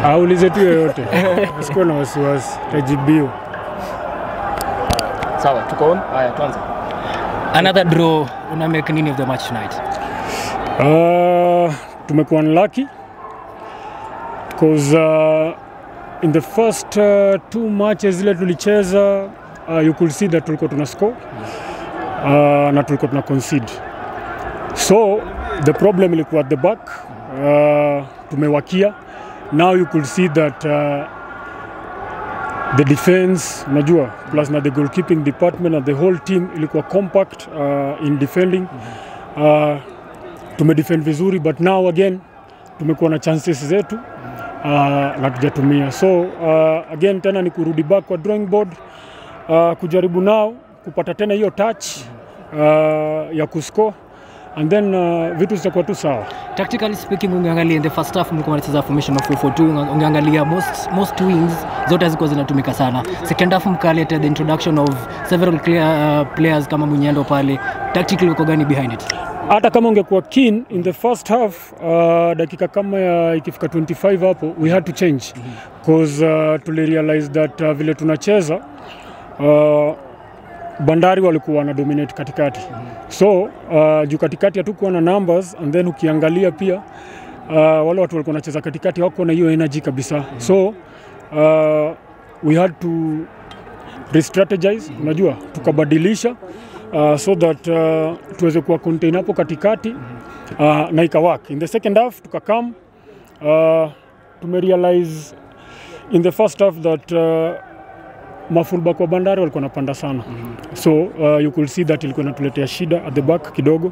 Aulize tu yoyote. Usikuwe na wasiwasi, tajibiwa. Sawa, tuko on. Haya, tuanze. Another draw, una make nini of the match tonight? Tumekuwa unlucky because in the first two matches zile tulicheza you could see that tulikuwa tuna score na tulikuwa tuna concede. So the problem ilikuwa at the back. Tumewakia. Now you could see that the defense, unajua, plus na the goalkeeping department and the whole team ilikuwa compact in defending. Tumedefend vizuri, but now again tumekuwa na chances zetu na tujatumia. So again tena ni kurudi back kwa drawing board, kujaribu now kupata tena hiyo touch ya kuscore, and then vitu zitakuwa tu sawa. Tactically speaking, ungeangalia in the first half mlikuwa mnacheza formation of 4-4-2, ungeangalia most wings zote zilikuwa zinatumika sana. Second half mkaleta the introduction of several players kama Munyendo pale. Tactically uko gani behind it? Hata kama ungekuwa keen in the first half, dakika kama ya ikifika 25 hapo, we had to change because tuli realize that vile tunacheza Bandari walikuwa wana dominate katikati. So juu katikati hatukuwa na numbers, and then ukiangalia pia wale watu walikuwa wanacheza katikati wako na hiyo energy kabisa. So we had to re-strategize, unajua, tukabadilisha so that tuweze kuwa contain hapo katikati na ikawak. In the second half tukakam, tumerealize in the first half that mafullback wa Bandari walikuwa napanda sana. So you could see that ilikuwa inatuletea shida at the back kidogo.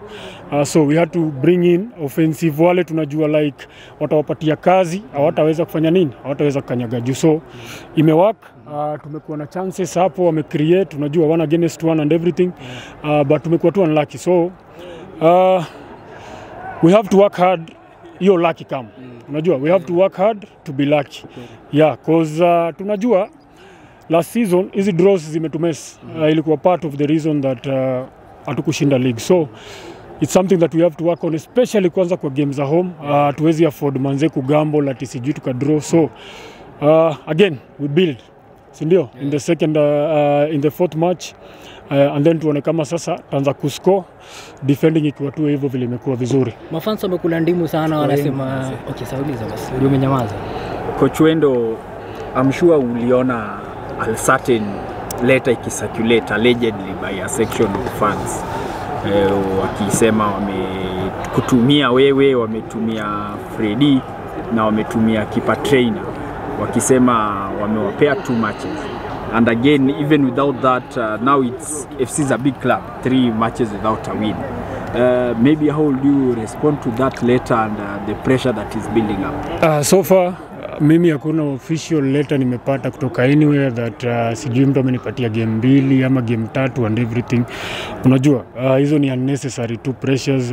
So we had to bring in offensive wale tunajua like watawapatia kazi, hawataweza kufanya nini, hawataweza kukanyaga juu. So imework. Tumekuwa na chances hapo, wame create, unajua 1 against 1 and everything, but tumekuwa tu unlucky. So we have to work hard, hiyo lucky come. Unajua we have to work hard to be lucky. Yeah, cause tunajua last season hizi draws zimetumes, ilikuwa part of the reason that hatukushinda league. So it's something that we have to work on, especially kwanza kwa games at home. Tuwezi afford manze kugamble ati sijui tukadraw. So again we build, sindio, in the second in the fourth match, and then tuone kama sasa taanza kuscore defending ikiwa tu hivyo vile imekuwa vizuri. Mafans wamekula ndimu sana, wanasema okay, sauliza basi ndio umenyamaza. Coach Wendo, I'm sure uliona a certain letter ikicirculate allegedly by a section of fans wakisema wamekutumia wewe, wametumia Freddy na wametumia keeper trainer, wakisema wamewapea 2 matches. And again, even without that, now it's FC's a big club, 3 matches without a win. Maybe how will you respond to that letter and the pressure that is building up? So far mimi hakuna official letter nimepata kutoka anywhere that sijui mtu amenipatia game 2 ama game 3 and everything. Unajua hizo ni unnecessary to pressures,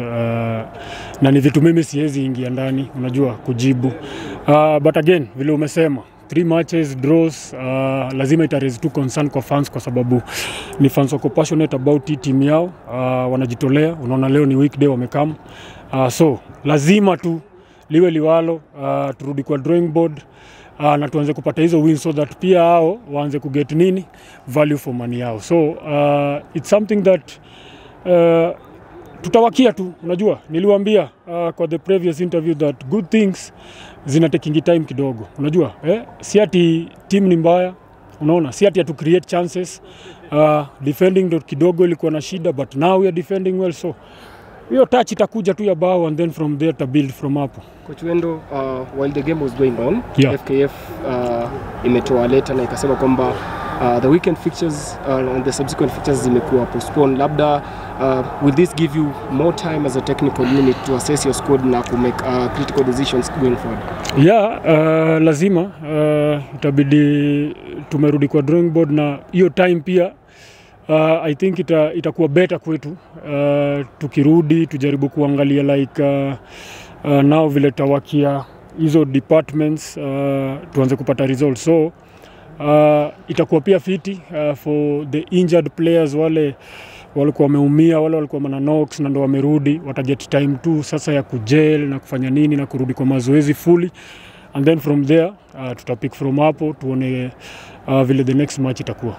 na ni vitu mimi siwezi ingia ndani, unajua, kujibu. But again vile umesema 3 matches draws, lazima ita raise to concern kwa fans, kwa sababu ni fans wako passionate about team yao, wanajitolea. Unaona leo ni weekday wamekam, so lazima tu liwe liwalo, turudi kwa drawing board na tuanze kupata hizo wins so that pia hao waanze kuget nini, value for money yao. So it's something that tutawakia tu, unajua. Niliwaambia kwa the previous interview that good things zina taking time kidogo, unajua, si ati team ni mbaya, unaona, si ati to create chances. Defending ndo kidogo ilikuwa na shida, but now we are defending well. So hiyo touch itakuja tu ya bao, and then from there to build from hapo. Coach Wendo, while the game was going on, yeah, FKF imetoa letter na ikasema kwamba the weekend fixtures and the subsequent fixtures zimekuwa postponed. Labda will this give you more time as a technical unit to assess your squad na to make critical decisions going forward? Yeah, lazima itabidi tumerudi kwa drawing board, na hiyo time pia I think itakuwa better kwetu tukirudi tujaribu kuangalia like now vile tawakia hizo departments, tuanze kupata results. So itakuwa pia fiti for the injured players, wale walikuwa wameumia, wale walikuwa mana knocks na ndo wamerudi, wataget time tu sasa ya kujel na kufanya nini na kurudi kwa mazoezi fully. and then from there tutapick from hapo tuone vile the next match itakuwa.